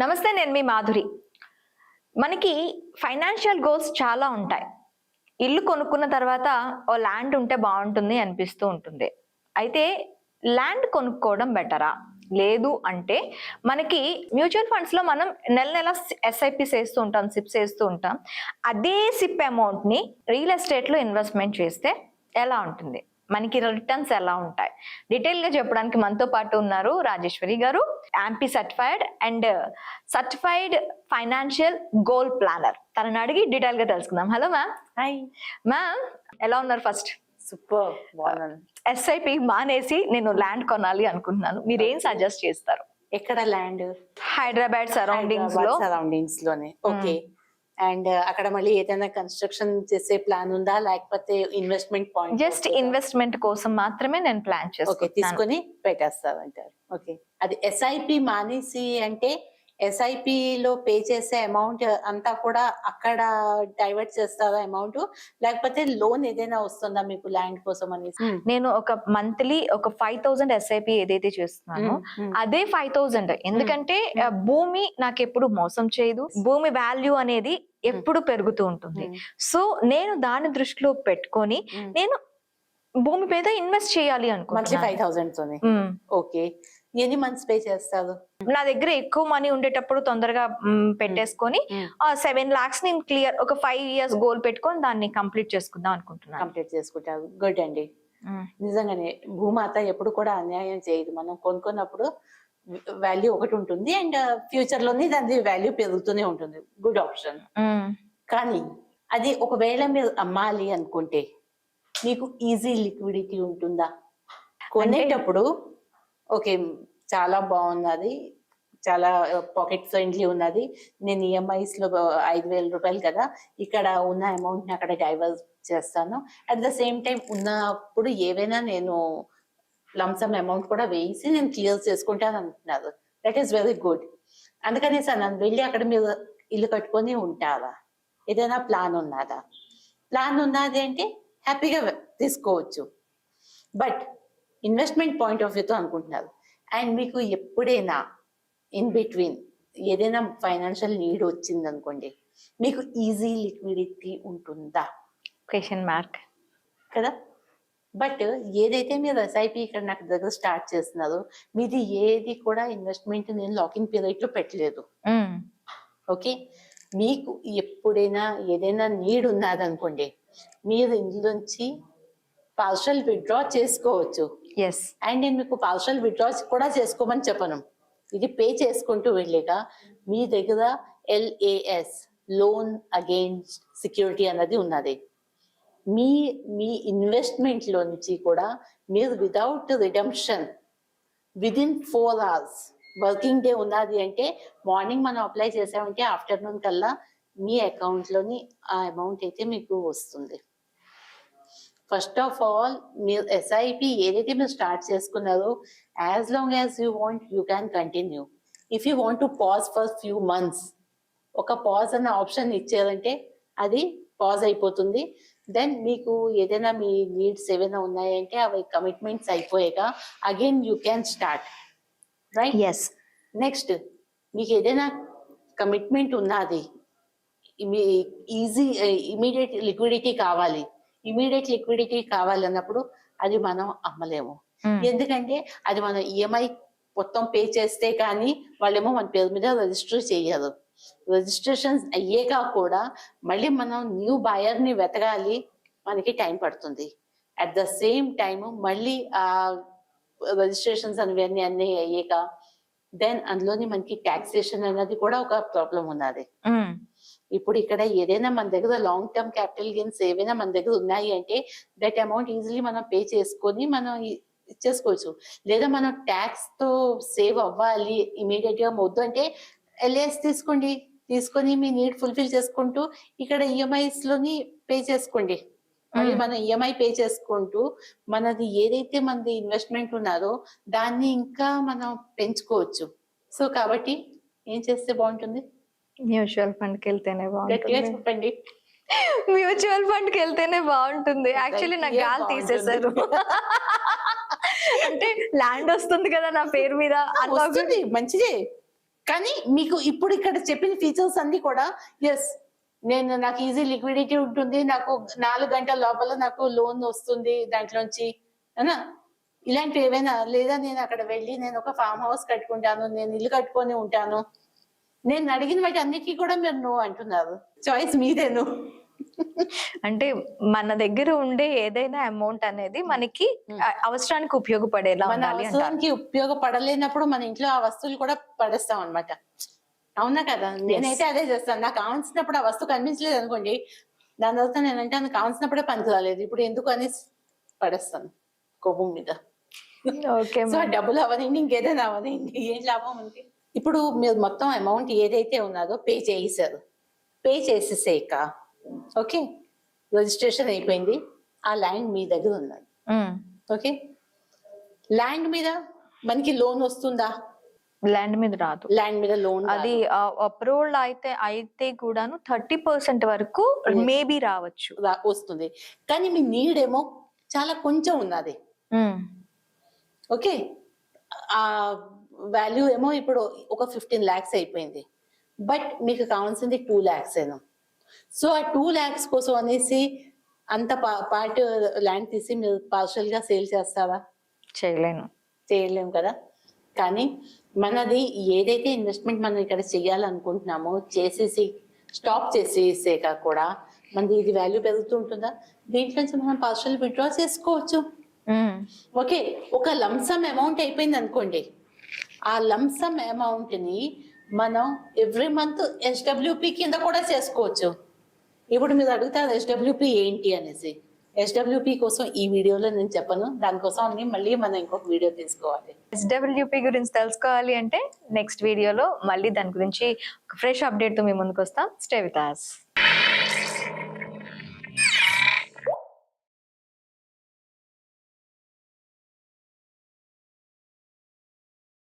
నమస్తే, నేను మీ మాధురి. మనకి ఫైనాన్షియల్ గోల్స్ చాలా ఉంటాయి. ఇల్లు కొనుక్కున్న తర్వాత ఓ ల్యాండ్ ఉంటే బాగుంటుంది అనిపిస్తూ ఉంటుంది. అయితే ల్యాండ్ కొనుక్కోవడం బెటరా? లేదు అంటే మనకి మ్యూచువల్ ఫండ్స్ లో మనం నెల నెల ఎస్ఐపిస్ వేస్తూ ఉంటాం, సిప్స్ వేస్తూ ఉంటాం. అదే సిప్ అమౌంట్ ని రియల్ ఎస్టేట్ లో ఇన్వెస్ట్మెంట్ చేస్తే ఎలా ఉంటుంది, మనకి రిటర్న్స్ ఎలా ఉంటాయి, డీటెయిల్ గా చెప్పడానికి మనతో పాటు ఉన్నారు రాజేశ్వరి గారు, యాంపీ certified and certified financial goal planner. తనని అడిగి డీటెయిల్ గా తెలుసుకుందాం. Hello ma'am. హాయ్ మ్యామ్, ఎలా ఉన్నారు? ఫస్ట్ సూపర్ బాగున్నాను. ఎస్ఐపి మానేసి నేను ల్యాండ్ కొనాలి అనుకుంటున్నాను, మీరు ఏం సజెస్ట్ చేస్తారు? ఎక్కడ ల్యాండ్? హైదరాబాద్ సరౌండింగ్స్ లో. సరౌండింగ్స్ లోనే. ఓకే. అండ్ అక్కడ మళ్ళీ ఏదైనా కన్స్ట్రక్షన్ చేసే ప్లాన్ ఉందా, లేకపోతే ఇన్వెస్ట్మెంట్ పాయింట్? జస్ట్ ఇన్వెస్ట్మెంట్ కోసం మాత్రమే నేను ప్లాన్ చేసుకుంటాను. తీసుకొని పెట్టేస్తారు అంటారు. ఓకే. అది ఎస్ఐపి మానేసి అంటే ఎస్ఐపి లో పే చేసే అమౌంట్ అంతా కూడా అక్కడ డైవర్ట్ చేస్తారా అమౌంట్, లేకపోతే లోన్ ఏదైనా వస్తుందా మీకు ల్యాండ్ కోసం అనేసి? నేను ఒక మంత్లీ ఒక 5,000 ఎస్ఐపి ఏదైతే చేస్తున్నానో అదే 5,000. ఎందుకంటే భూమి నాకు ఎప్పుడు మోసం చేయదు, భూమి వాల్యూ అనేది ఎప్పుడు పెరుగుతూ ఉంటుంది. సో నేను దాని దృష్టిలో పెట్టుకొని నేను భూమి మీద ఇన్వెస్ట్ చేయాలి అనుకుంటున్నాను. 5,000 తోనే. ఓకే. ఎన్ని మంత్స్ పే చేస్తారు? నా దగ్గర ఎక్కువ మనీ ఉండేటప్పుడు తొందరగా పెట్టేసుకొని 7 lakhs నేను క్లియర్ ఒక 5 years గోల్ పెట్టుకొని దాన్ని కంప్లీట్ చేసుకుందాం అనుకుంటున్నాను. కంప్లీట్ చేసుకుంటారు. గుడ్ అండి. నిజంగానే భూమాత ఎప్పుడు కూడా అన్యాయం చేయదు. మనం కొనుక్కున్నప్పుడు వాల్యూ ఒకటి ఉంటుంది అండ్ ఫ్యూచర్ లోనే దాని వాల్యూ పెరుగుతూనే ఉంటుంది. Good option. కానీ అది ఒకవేళ మీరు అమ్మాలి అనుకుంటే మీకు ఈజీ లిక్విడిటీ ఉంటుందా? కొనేటప్పుడు ఓకే చాలా బాగున్నది, చాలా పాకెట్ ఫ్రెండ్లీ ఉన్నది, నేను ఈఎంఐస్ లో 5,000 రూపాయలు కదా, ఇక్కడ ఉన్న అమౌంట్ ని అక్కడ డైవర్స్ చేస్తాను, అట్ ద సేమ్ టైం ఉన్నప్పుడు ఏవైనా నేను లంసమ్ అమౌంట్ కూడా వేసి నేను క్లియర్ చేసుకుంటాను అంటున్నారు. That is very good. అందుకనే సార్ నన్ను వెళ్ళి అక్కడ మీరు ఇల్లు కట్టుకొని ఉంటారా? ఏదైనా ప్లాన్ ఉన్నదా? ప్లాన్ ఉన్నది అంటే హ్యాపీగా తీసుకోవచ్చు. బట్ ఇన్వెస్ట్మెంట్ పాయింట్ ఆఫ్ వ్యూతో అనుకుంటున్నారు అండ్ మీకు ఎప్పుడైనా ఇన్ బిట్వీన్ ఏదైనా ఫైనాన్షియల్ నీడ్ వచ్చింది అనుకోండి, మీకు ఈజీ లిక్విడిటీ ఉంటుందా? క్వశ్చన్ మార్క్ కదా. బట్ ఏదైతే మీరు ఎస్ఐపి ఇక్కడ నాకు దగ్గర స్టార్ట్ చేస్తున్నారో మీది ఏది కూడా ఇన్వెస్ట్మెంట్ నేను లాకింగ్ పీరియడ్ లో పెట్టలేదు. ఓకే. మీకు ఎప్పుడైనా ఏదైనా నీడ్ ఉన్నది అనుకోండి, మీరు ఇందులోంచి పార్షల్ విత్డ్రా చేసుకోవచ్చు. అండ్ నేను మీకు పార్షల్ విత్డ్రా కూడా చేసుకోమని చెప్పను. ఇది పే చేసుకుంటూ వెళ్ళాక మీ దగ్గర LAS లోన్ అగైన్స్ట్ సెక్యూరిటీ అన్నది ఉన్నది. మీ ఇన్వెస్ట్మెంట్ లో నుంచి కూడా మీరు without redemption within 4 hours working day ఉన్నది అంటే మార్నింగ్ మనం అప్లై చేసామంటే ఆఫ్టర్నూన్ కల్లా మీ అకౌంట్ లోని ఆ అమౌంట్ అయితే మీకు వస్తుంది. ఫస్ట్ ఆఫ్ ఆల్ మీరు ఎస్ఐపి ఏదైతే మీరు స్టార్ట్ చేసుకున్నారో as long as you want you can continue. If you want to pause for few months, ఒక పాజ్ అన్న ఆప్షన్ ఇచ్చారంటే అది పాజ్ అయిపోతుంది. దెన్ మీకు ఏదైనా మీ నీడ్స్ ఏవైనా ఉన్నాయంటే అవి కమిట్మెంట్స్ అయిపోయాక again you can start. Right? Yes. Next మీకు ఏదైనా కమిట్మెంట్ ఉన్నది, ఈజీ ఇమీడియట్ లిక్విడిటీ కావాలి, ఇమీడియట్ లిక్విడిటీ కావాలన్నప్పుడు అది మనం అమ్మలేము. ఎందుకంటే అది మనం ఈఎంఐ మొత్తం పే చేస్తే కానీ వాళ్ళేమో మన పేరు మీద రిజిస్టర్ చేయరు. రిజిస్ట్రేషన్స్ అయ్యాక కూడా మళ్ళీ మనం న్యూ బయర్ ని వెతకాలి, మనకి టైం పడుతుంది. అట్ ద సేమ్ టైం మళ్ళీ ఆ రిజిస్ట్రేషన్స్ అనేవన్నీ అన్నీ అయ్యాక దెన్ అందులోని మనకి టాక్సేషన్ అనేది కూడా ఒక ప్రాబ్లం ఉన్నది. ఇప్పుడు ఇక్కడ ఏదైనా మన దగ్గర లాంగ్ టర్మ్ క్యాపిటల్ గెయిన్స్ ఏవైనా మన దగ్గర ఉన్నాయి అంటే దట్ అమౌంట్ ఈజీలీ మనం పే చేసుకొని మనం ఇచ్చేసుకోవచ్చు. లేదా మనం ట్యాక్స్ తో సేవ్ అవ్వాలి ఇమీడియట్ గా వద్దు అంటే LAS తీసుకోండి, తీసుకొని మీ నీడ్ ఫుల్ఫిల్ చేసుకుంటూ ఇక్కడ ఈఎంఐస్ లోని పే చేసుకోండి. మళ్ళీ మనం ఈఎంఐ పే చేసుకుంటూ మనది ఏదైతే మనది ఇన్వెస్ట్మెంట్ ఉన్నదో దాన్ని ఇంకా మనం పెంచుకోవచ్చు. సో కాబట్టి ఏం చేస్తే బాగుంటుంది? మ్యూచువల్ ఫండ్ కి వెళ్తేనే బాగుంటుంది. చెప్పండి. మ్యూచువల్ ఫండ్ కి వెళ్తేనే బాగుంటుంది. యాక్చువల్లీ నాకు గాలి తీసేశారు. అంటే ల్యాండ్ వస్తుంది కదా నా పేరు మీద, మంచిదే. కానీ మీకు ఇప్పుడు ఇక్కడ చెప్పిన ఫీచర్స్ అన్ని కూడా ఎస్ నాకు ఈజీ లిక్విడిటీ ఉంటుంది, నాకు 4 గంటల లోపల నాకు లోన్ వస్తుంది దాంట్లోంచి అనా ఇలాంటివి ఏవైనా, లేదా నేను అక్కడ వెళ్ళి నేను ఒక ఫామ్ హౌస్ కట్టుకుంటాను, నేను ఇల్లు కట్టుకొని ఉంటాను, నేను అడిగిన వాటి అన్నిటికీ కూడా మీరు నో అంటున్నారు. చాయిస్ మీదేను. అంటే మన దగ్గర ఉండే ఏదైనా అమౌంట్ అనేది మనకి అవసరానికి ఉపయోగపడేలా మన ఉండాలి అంటారు. అవసరానికి ఉపయోగపడలేనప్పుడు మన ఇంట్లో ఆ వస్తువులు కూడా పడేస్తాం అన్నమాట. అవునా కదా? నేనైతే అదే చేస్తాను. నాకు కావాల్సినప్పుడు ఆ వస్తువు కనిపించలేదు అనుకోండి, దాని తర్వాత నేనంటే నాకు కావాల్సినప్పుడే పనికి రాలేదు, ఇప్పుడు ఎందుకు అని పడేస్తాను కోపం మీద. ఓకే సో డబ్బులు అవనండి, ఇంకేదైనా అవనండి, ఏం లాభం ఉంది? ఇప్పుడు మీరు మొత్తం అమౌంట్ ఏదైతే ఉన్నదో పే చేసేసారు. పే చేసేసాక ఓకే, రిజిస్ట్రేషన్ అయిపోయింది, ఆ ల్యాండ్ మీ దగ్గర ఉన్నది. ఓకే, ల్యాండ్ మీద మనకి లోన్ వస్తుందా? ల్యాండ్ మీద రాదు. ల్యాండ్ మీద లోన్ అది అప్రూవల్ అయితే కూడాను 30% వరకు మేబీ రావచ్చు, వస్తుంది. కానీ మీ నీడ్ ఏమో చాలా కొంచెం ఉన్నది. ఓకే, ఆ వాల్యూ ఏమో ఇప్పుడు ఒక 15 lakhs అయిపోయింది, బట్ మీకు కావాల్సింది 2 lakhs ఏమో. సో ఆ 2 lakhs కోసం అనేసి అంత పార్ట్ ల్యాండ్ తీసి మీరు పార్షల్ గా సేల్ చేస్తారా? చేయలేము కదా. కానీ మనది ఏదైతే ఇన్వెస్ట్మెంట్ మనం ఇక్కడ చేయాలనుకుంటున్నామో చేసేసి స్టాప్ చేసేసాక కూడా మనది ఇది వాల్యూ పెరుగుతుంటుందా? దీంట్లోంచి మనం పార్షల్ విత్డ్రా చేసుకోవచ్చు. ఓకే, ఒక లంసమ్ అమౌంట్ అయిపోయింది అనుకోండి, ఆ లంసమ్ అమౌంట్ ని మనం ఎవ్రీ మంత్ SWP కింద కూడా చేసుకోవచ్చు. ఇప్పుడు మీరు అడుగుతారు SWP ఏంటి అనేసి. SWP కోసం ఈ వీడియోలో నేను చెప్పను, దానికోసం అన్ని మళ్ళీ మనం ఇంకొక వీడియో తీసుకోవాలి. SWP గురించి తెలుసుకోవాలి అంటే నెక్స్ట్ వీడియోలో మళ్ళీ దాని గురించి ఫ్రెష్ అప్డేట్ తో మీ ముందుకు వస్తాం. Stay with us.